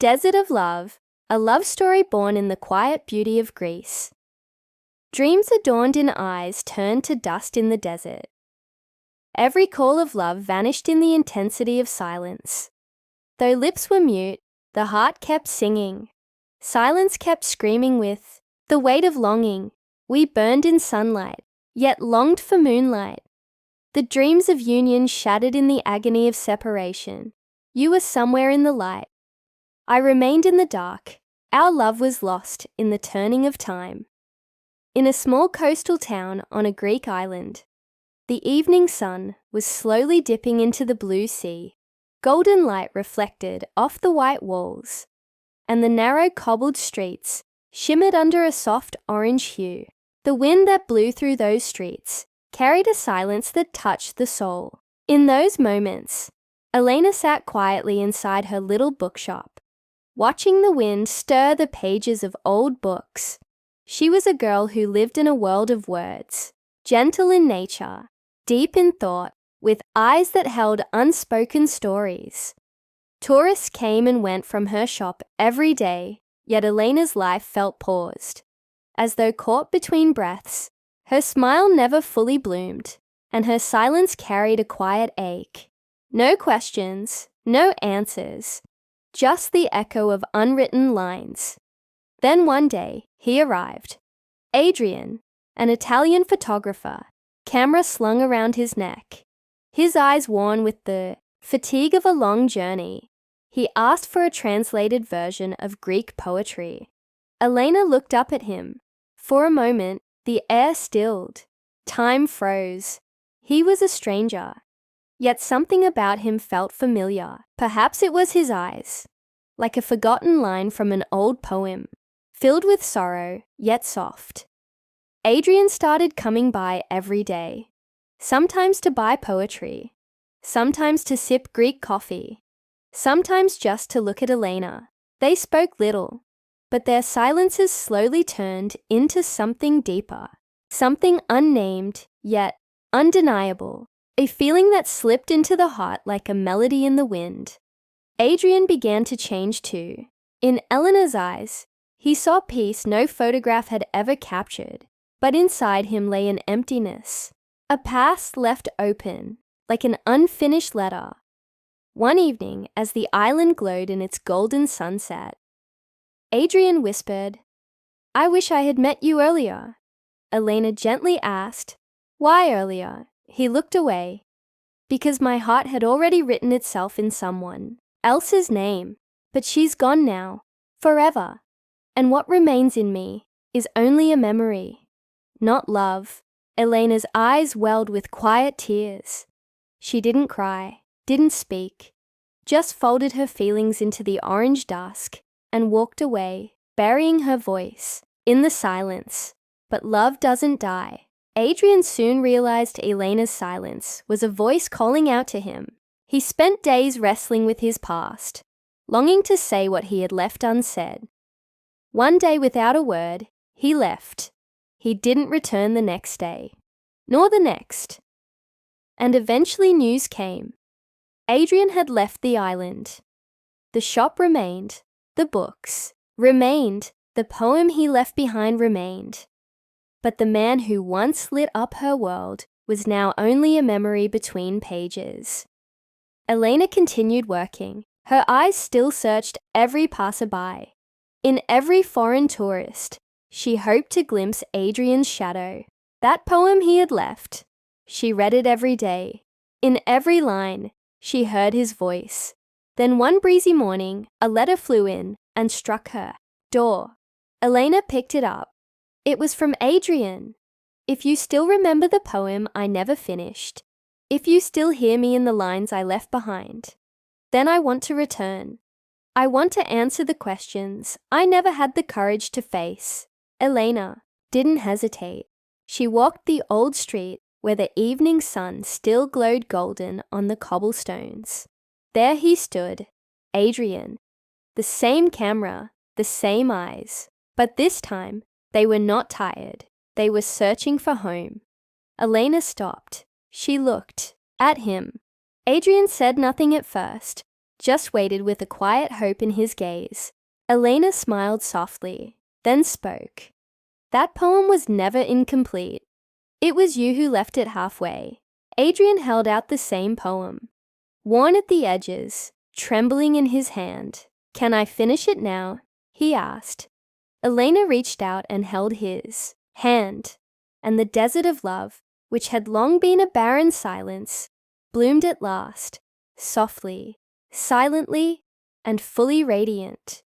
Desert of Love, a love story born in the quiet beauty of Greece. Dreams adorned in eyes turned to dust in the desert. Every call of love vanished in the intensity of silence. Though lips were mute, the heart kept singing. Silence kept screaming with the weight of longing. We burned in sunlight, yet longed for moonlight. The dreams of union shattered in the agony of separation. You were somewhere in the light. I remained in the dark. Our love was lost in the turning of time. In a small coastal town on a Greek island, the evening sun was slowly dipping into the blue sea. Golden light reflected off the white walls, and the narrow cobbled streets shimmered under a soft orange hue. The wind that blew through those streets carried a silence that touched the soul. In those moments, Elena sat quietly inside her little bookshop, watching the wind stir the pages of old books. She was a girl who lived in a world of words, gentle in nature, deep in thought, with eyes that held unspoken stories. Tourists came and went from her shop every day, yet Elena's life felt paused. As though caught between breaths, her smile never fully bloomed, and her silence carried a quiet ache. No questions, no answers, just the echo of unwritten lines. Then one day, he arrived. Adrian, an Italian photographer, camera slung around his neck. His eyes worn with the fatigue of a long journey, he asked for a translated version of Greek poetry. Elena looked up at him. For a moment, the air stilled. Time froze. He was a stranger. Yet something about him felt familiar. Perhaps it was his eyes, like a forgotten line from an old poem, filled with sorrow, yet soft. Adrian started coming by every day, sometimes to buy poetry, sometimes to sip Greek coffee, sometimes just to look at Elena. They spoke little, but their silences slowly turned into something deeper, something unnamed, yet undeniable, a feeling that slipped into the heart like a melody in the wind. Adrian began to change too. In Elena's eyes, he saw peace no photograph had ever captured, but inside him lay an emptiness, a past left open, like an unfinished letter. One evening, as the island glowed in its golden sunset, Adrian whispered, "I wish I had met you earlier." Elena gently asked, "Why earlier?" He looked away. "Because my heart had already written itself in someone else's name, but she's gone now, forever. And what remains in me is only a memory, not love." Elena's eyes welled with quiet tears. She didn't cry, didn't speak, just folded her feelings into the orange dusk and walked away, burying her voice in the silence. But love doesn't die. Adrian soon realized Elena's silence was a voice calling out to him. He spent days wrestling with his past, longing to say what he had left unsaid. One day, without a word, he left. He didn't return the next day, nor the next. And eventually news came. Adrian had left the island. The shop remained. The books remained. The poem he left behind remained. But the man who once lit up her world was now only a memory between pages. Elena continued working. Her eyes still searched every passerby. In every foreign tourist, she hoped to glimpse Adrian's shadow. That poem he had left. She read it every day. In every line, she heard his voice. Then one breezy morning, a letter flew in and struck her door. Elena picked it up. It was from Adrian. "If you still remember the poem I never finished, if you still hear me in the lines I left behind, then I want to return. I want to answer the questions I never had the courage to face." Elena didn't hesitate. She walked the old street where the evening sun still glowed golden on the cobblestones. There he stood, Adrian. The same camera, the same eyes. But this time, they were not tired. They were searching for home. Elena stopped. She looked at him. Adrian said nothing at first, just waited with a quiet hope in his gaze. Elena smiled softly, then spoke. That poem was never incomplete. It was you who left it halfway. Adrian held out the same poem, worn at the edges, trembling in his hand. Can I finish it now? He asked. Elena reached out and held his hand, and the desert of love, which had long been a barren silence, bloomed at last, softly, silently, and fully radiant.